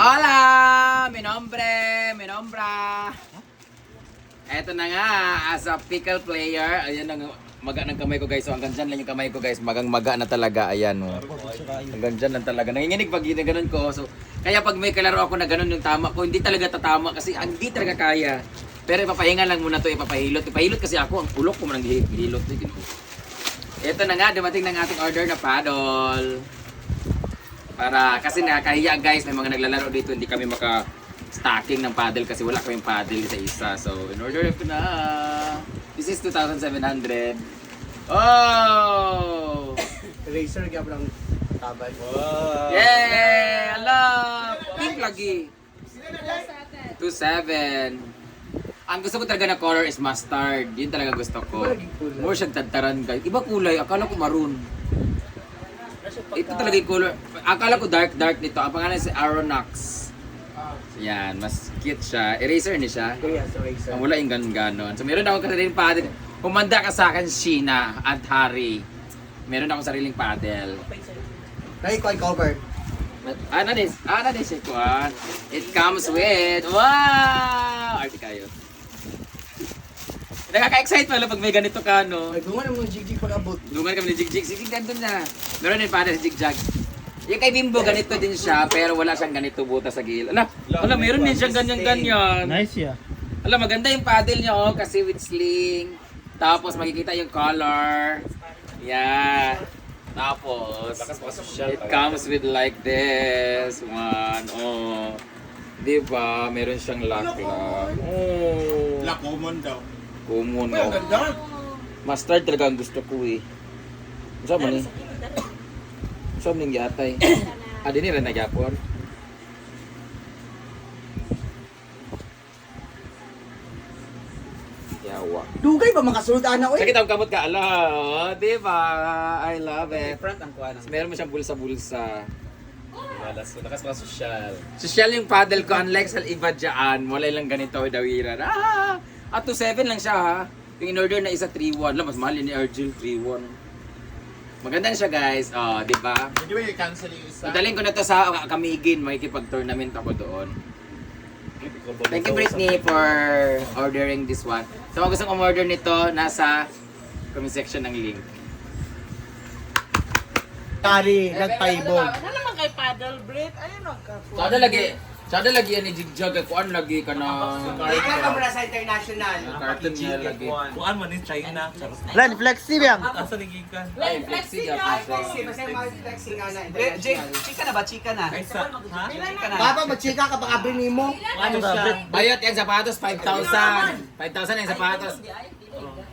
Hola! Mi nombra. Eto na nga, as a pickle player, ayan ang maga ng kamay ko guys. So hanggang dyan lang yung kamay ko guys, magang-maga na talaga. Ayan o. Hanggang dyan lang talaga. Nanginginig pag ganun ko. So, kaya pag may kalaro ako na ganun yung tama ko, hindi talaga tatama kasi hindi talaga kaya. Pero ipapahinga lang muna to, ipapahilot. Ipahilot kasi ako, ang ulok ko man ang hilot. Ito na nga, dumating ng ating order na paddle. Para, kasi nakakahiya guys, may mga naglalaro dito, hindi kami maka-stacking ng paddle kasi wala kaming paddle isa-isa. So, in order ko na. This is 2,700. Oh! Racer gab lang tabay. Wow! Yay! Ala! Pink lagi. 2,700. Ang gusto ko talaga na color is mustard. Yun talaga gusto ko. More siyang tadtaran guys. Iba kulay. Akala ko maroon. Ito talaga yung color. Akala ko dark nito. Ang pangalan si Aeronax. Yan. Mas cute siya. Eraser ni siya. Yes, racer. Ang wala yung ganon. So meron akong sariling paddle. Humanda ka sa akin, Sheena at Harry. Meron akong sariling paddle. Dahil ko ay cover. Ano din siya ko. It comes with, wow! Arte kayo. Nakaka-excite pala pag may ganito ka, no? Ay, bunga naman jig-jig pag-abot. Dungan kami ni Jigjig. Jigjig nandun na. Meron din para si Jigjag. Yung kay Bimbo, ganito din siya, pero wala siyang ganito buta sa gilid. Ala, meron din siyang ganyan-ganyan. Nice ya. Ala, maganda yung paddle niya, oh, kasi with sling. Tapos makikita yung color. Yeah. Tapos, it comes with like this. One, oh. Diba? Meron siyang lock. Oh. La common daw. Common, oh. Mustard talaga ang gusto ko eh. Saan mo ni? Saan mo ning yatay? Adi ni rin nagyapon. Yawa. Dugay ba makasulod ana oy? Sakit ang kamot ka, ala, oh, di ba? I love it. Front ang kuha Meron mo siyang bulsa-bulsa. Lakas mga social. Social yung paddle ko, unlike sa iba dyan, wala lang ganito dawiran. At 2.7 lang siya ha. Yung in-order na isa 3.1. Mas mahal yun ni Argel, 3.1. Maganda na siya guys, oh, di ba? Hindi ba yung cancel yung isa? Madaling ko na to sa Kamigin, makikipag-tournament ako doon. Thank you Britney for ordering this one. So kung gusto kong order nito, nasa comment section ng link. Kari, nagpaibog. Ano naman kay paddle break? Ayun ang kapuan. Sada lagi yan ni Jigjag, kuan lagi ka na Ikaw ka muna sa international. cartoon niya lagi. Kuan man ni China. Lan, flexi bang. Asa ni gikan? Ay, flexi ya. Basta yung mga flexing nga na. Chika na ba? Chika na. Kaysa, ha? Chika na. Papa, mag-chika ka baka abrin mo. Ano siya? Bayot yung sapatos, 5,000. 5,000 yung sapatos.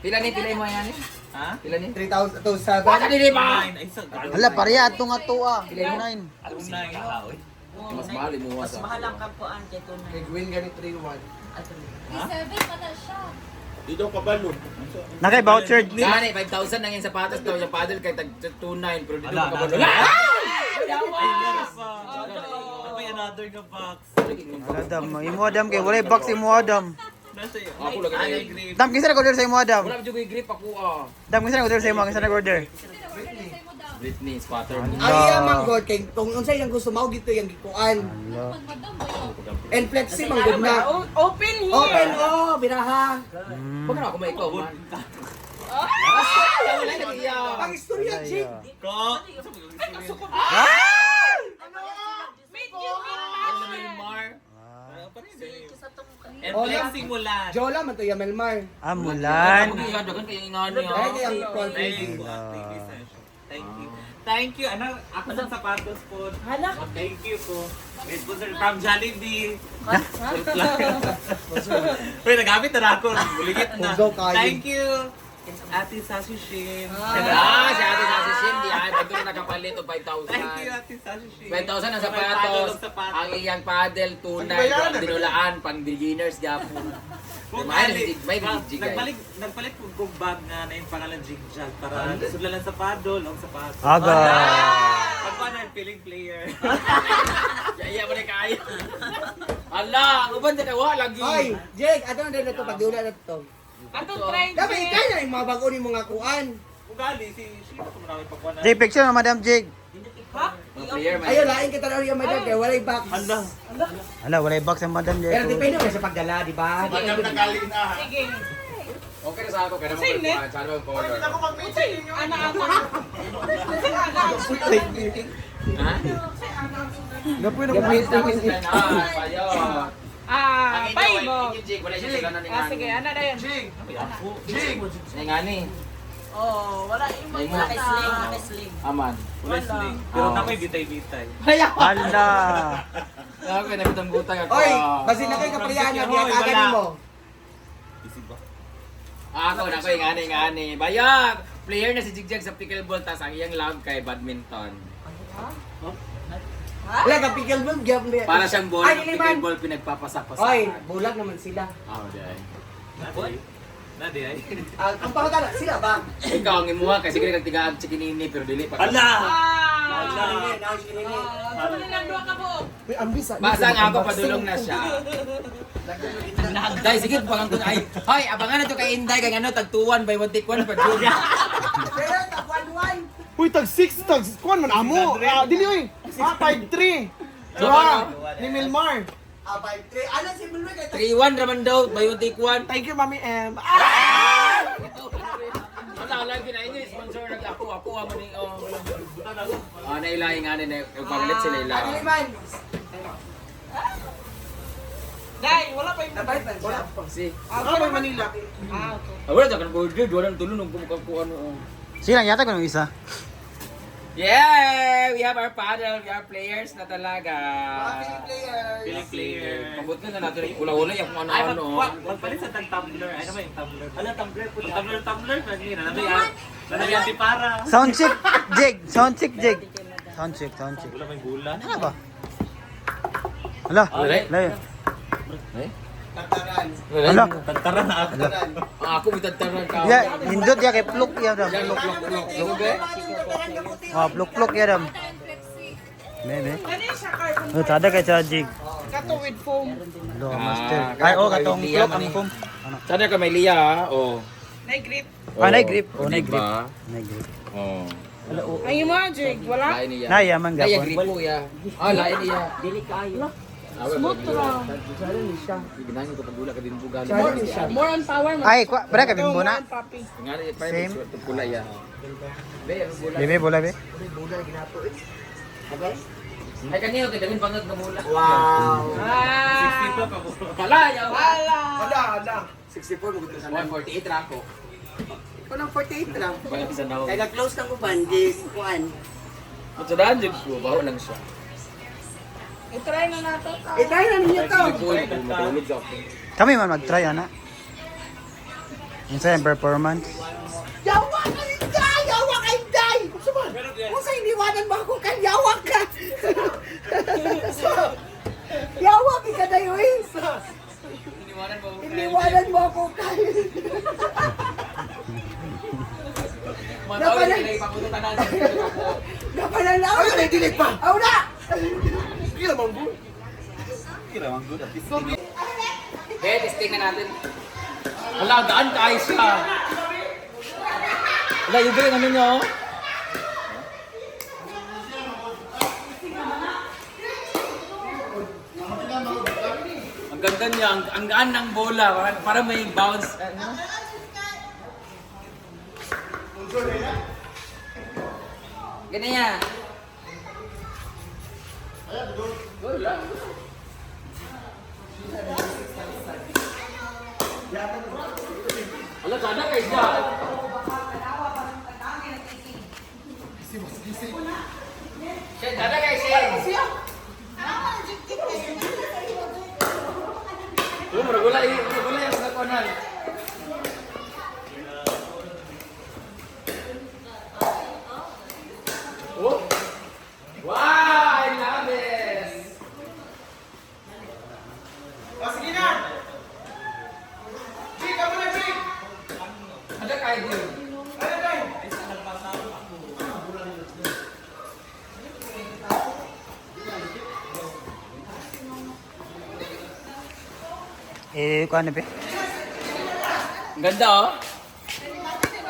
Pila mo yan eh? Ha? Pila ni? 3,000 to 7. Wala ni ba? Ay, sa Hala, pareha atong atua. 9. tunay. Mas mahal mo Mas sa. mahal ang kapuan kay tunay. Nag-win ganit 3-1. Di daw kabalo. Nakay voucher. Gani, 5,000 lang yung sapatos daw yung paddle kay tag 2,900 pero dito Ala, ka ba? Ano ba yung another nga box? Adam, imo Adam kay wala box imo Adam. Nasa yun? Ako lagi na yun. Grip. Dam kinsa nag-order sa imo Adam? Wala medyo grip ako ah. Dam kinsa nag-order sa imo? Kinsa nag-order? Britney, spotter. Ay, amang god kay kung unsay yung gusto mao gito yung gikuan. And flexi man good na. Open here. Open oh, biraha. Huwag na ako may ikaw man. Ang istorya, Jig. Ko! Meet you in Mar. And flexing mo lang. Jola man to yung Melmar. Amulan. Dagan kaya ingano niya. Ay, kaya ang call Thank you. Thank you. Thank you. Ano, ako sa sapatos po. Hala. Thank you po. May sponsor from Jollibee. Uy, nagamit na ako. Buligit na. Pugo kayo. Thank you. Ate Sasushin. Si Ate Nasi Cindy, ito na nakapalit o 5,000. Thank you, Ate Sasushin. 5,000 ang sapatos. Ang iyang paddle, tunay, ang dinulaan, pang beginners, gapon. Nagpalit ko kong bag nga na yung pangalan Jigjag para sulalan sa paddle o sa paddle. Aga. Pag pa na yung feeling player. Iya mo na kaya. Ala, ang uban na wala lagi. Ay, Jig, ato na din na to pagdula na to. Atong try. Dapat ikay na yung mga bago ni mga kuan. Ugali, si Shima ko marami pagkuhan na. Jig, picture na Madam Jig. Ha? Mga player man. Ayun, lain kita na rin madam kaya walay box. Ala, walay box ang madam Pero dito. depende mo sa pagdala, di ba? Sige. Okay na sa ako, kaya naman Sa'yo, ko saan ba ang color? Anak-anak. Ha? Gapoy na Tapos na, payo. Ah, pay mo. Jig, wala siya sila na Ah, sige, ano na yun? Ngani. Oh, wala yung Ay mo. sling. Aman. Wala sling. Pero nakoy bitay-bitay. Ala. Ako na bitang butang ako. Oy, basi na kayo kapayahan na Hoy, pinatagan wala. mo. Isip ba? Ako na ko ngani. Bayag. Player na si Jigjag sa pickleball tas ang iyang love kay badminton. Wala ka pickleball gyap mo. Para siyang ball, Ay, Iliman. pickleball pinagpapasak-pasak. Oy, bulag naman sila. Oh, day. Nadi ay. Ang pangatala, sila ba? Ikaw ang imuha kasi kaya kagtigaan chikinini pero dili pa. Ala! Ah! Ala! Ano na lang duwa ka po? Uy, ambisa. Basta nga ako padulong na siya. Day, sige, pangangkon ay. Hoy, abangan na to kay Inday kay ano tagtuwan by one take one pa jud. Pero, tagwan-wan. Uy, tag 6, tag kuan man amo. Dili oy. 5-3. So, Wow, ni Milmar. 5-3. Ano si Mulway kay 3-1 raman daw by one take one. Thank you, Mami M. Wala lang kinainyo sponsor nag ako amo ni nailaing ani na paglit sila ila. Ano naman? Dai, wala pa yung... Napait man siya. Si. Ako Manila. Ah, okay. Wala ta kan board wala tulong kung ano. Silang yata ko ng isa. Yeah! We have our paddle, we have players na talaga. Mga players. Piling player. Pabuti na natin yung ula-ula yung kung ano-ano. Magpalit sa tag-tumbler. Ay naman yung tumbler. Ala, tumbler po. Tumbler. Kanina. Nanoy yan para. Sound check, Jig. Sound check, Jig. Sound check. Wala may gula. Ano ba? Ala. Ala. Tataran. Ala. Tagtara na ako. Ako may tagtaran ka. Ya, hindot ya kay pluk ya dam. Yan, lok. Oh, pluk ya dam. Meme. Ano yung siya, carbon? Oh, tada kay sa Jig. Kato with foam. Lo, master. Ay, oh, katong pluk ang pum. Ano? Sana ka may liya ha? Oh. Na-grip. Ah, nay-grip. Oh, nay-grip. Diba? Nay-grip. Oh. Ay, yung mga jig, wala? Lain niya. Nay, yaman Kaya gapon. gripo ya. Lain niya. Dili kayo. Smooth lang. Ginangin ko pagula ka din bugal. More on power. Ay, kwa, bara ka bimbo na. Papi. Ngani pa Same. yung pula ya. Be, ang bula. Bebe, bola be. Ay kanino kay damin pangat na mula. Wow. Ah! Palaya. Ala. 64 mo gud sa 148 ra ako. Kunang 48 lang. Wala bisa na. Kaya close na ko bandis. Kuan. Sa daan jud ko, bawo lang siya. I-try na nato. Try na ninyo to. Matulog ako. Kami man mag-try ana. Unsa yung performance? Yawa ka rin day! Yawa ka rin day! Kung sa iniwanan mo ako kay yawa ka! Yawa ka ka day, uy! Iniwanan mo ako kay... Matawag sila ipapututan natin. Napanan na ako! Ay, nadilig pa! Aw na! Be, testing na natin. Wala, daan ka siya. Wala, yung ba yung ano nyo? Ang ganda niya, ang gaan ng bola, para may bounce. Ano? Ganyan yan. Wala, sana kayo siya. Siya, sana kayo siya. Maragula yung sinakonan. Oh! Wow! I love this! Sige na. Jig, ako na Jig. Ada kayo din. Kuha na be. Ang ganda oh.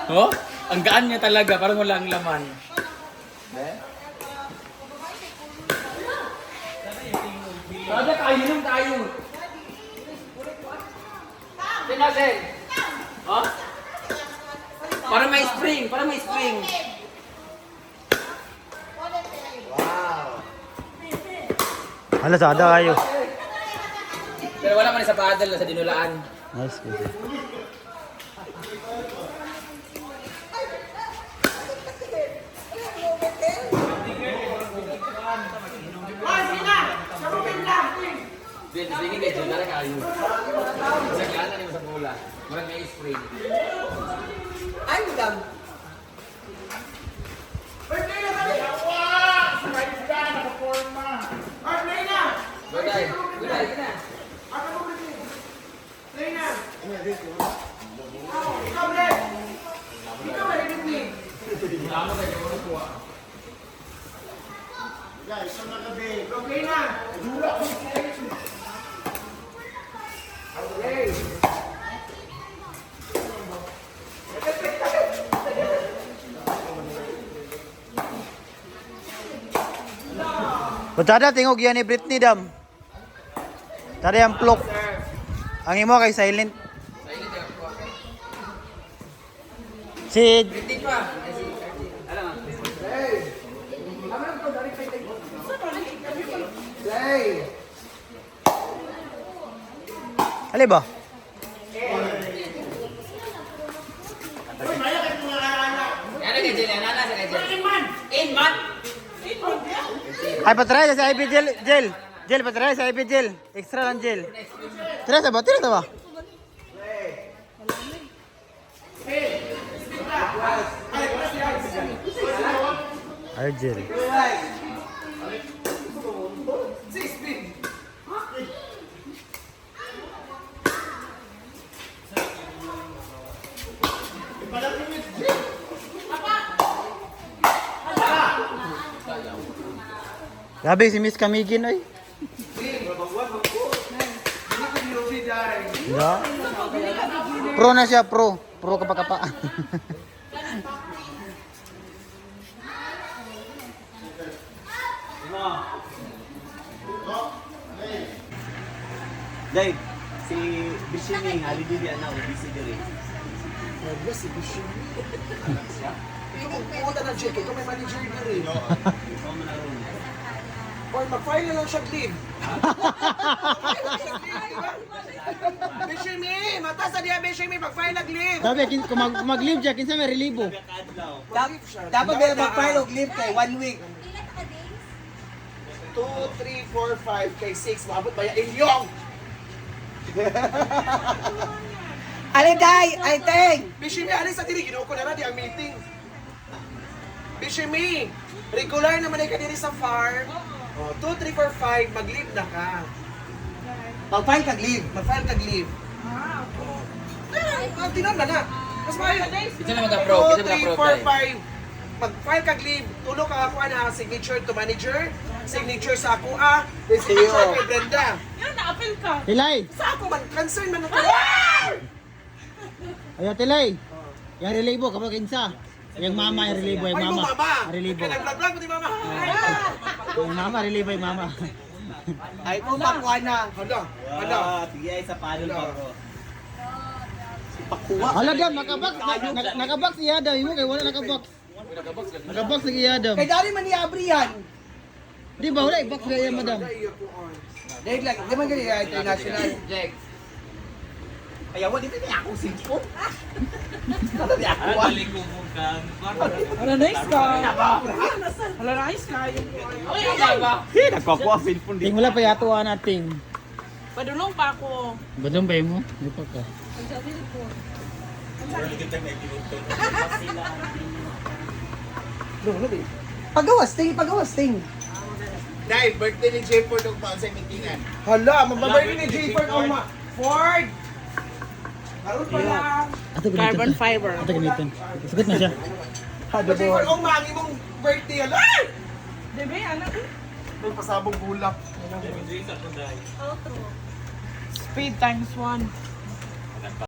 Oh? Ang gaan niya talaga, parang wala ang laman. Sada tayo, inom tayo. Sen natin. Oh? Para may spring, para may spring. Hala, sada kayo. Pero wala man sa paddle sa dinulaan. Nice, good. Bin, sige kay Jun, nara kayo. Sa klana ni mo sa bola. Murag may spring. Ay, madam. Goday, goday. O tada, tingog yan ni Britney dam. Tada yung plok. Ang imo kay silent. Si Hindi pa. Hey. Ali ba? Ano kay Jel? Ano sa kay Jel? In-man. Ay, patry sa IP gel. Gel, patry sa IP gel. Extra lang gel. Tira ba? Tira ba? Ay, gel. Grabe si Miss Kamigin ay. Yeah. Pro na siya, pro. Pro kapa-kapa. Dave, si Bishini, halidili ana, busy diri. Wala si Bishop. Ikaw pumunta ng check, ikaw may manager na rin. Or mag-file na lang siya leave. Bishimi! Mata sa diya, Bishimi! Mag-file nag-leave! Sabi, kung mag-leave siya, kinsa may relibo. Dapat may mag-file og leave kay 1 week. 2, 3, 4, 5, kay 6. Maabot ba yan? Ilyong! Aliday, I think. Bishimi, alis sa diri. Ginoo ko na di ang meeting. Bishimi! Regular naman ay ka diri sa farm. 2, 3, 4, 5, mag-leave na ka. Mag-file kag leave. Mag-file kag-leave. Tinan na na. Mas maayo. Kita na mag-pro, kita 2, 3, mag-pro. 4, 5. Mag-file kag-leave. Tulong ka ako na signature to manager. Signature sa ako signature kay Brenda. Yan, na-appeal ka. Tilay! Sa ako man, concern man ako. Ayo, Tilay! Yung relibo, kapag kinsa. Yung mama, yung relibo, yung Ay, mo mama. mama. Yung relibo. Kaya nag-vlog pati mama. Yung mama, relibo, yung mama. Ay ko makuha na. Hala, hala. Tigay sa panel pa ko. Hala dam, nakabox. Nakabox si Adam. Imo kay wala nakabox. Nakabox si Adam. Kay dari man ni Abri yan. Di ba wala i-box na yan, madam? Dahil lang, di man gali international. Jack. Ayaw mo, dito niya ako cellphone. Ano niya ako? Hala, nice ka. Hala, nice ka. Uy, ba? Nagkakuha cellphone Ting wala pa yatuan nating. padulong pa ako. Badong ba mo? Di pa ka. Pagawas ting. Dahil birthday ni Jay Ford og sa meetingan. Hala, mababay ni J-Ford o ma. Ford! Karoon pa lang. Ato Carbon fiber. Ato gamitin. Sagot na siya. J-Ford o ma, ang imong birthday. Hala! Debe, anak. May pasabog bulak. Speed times 1.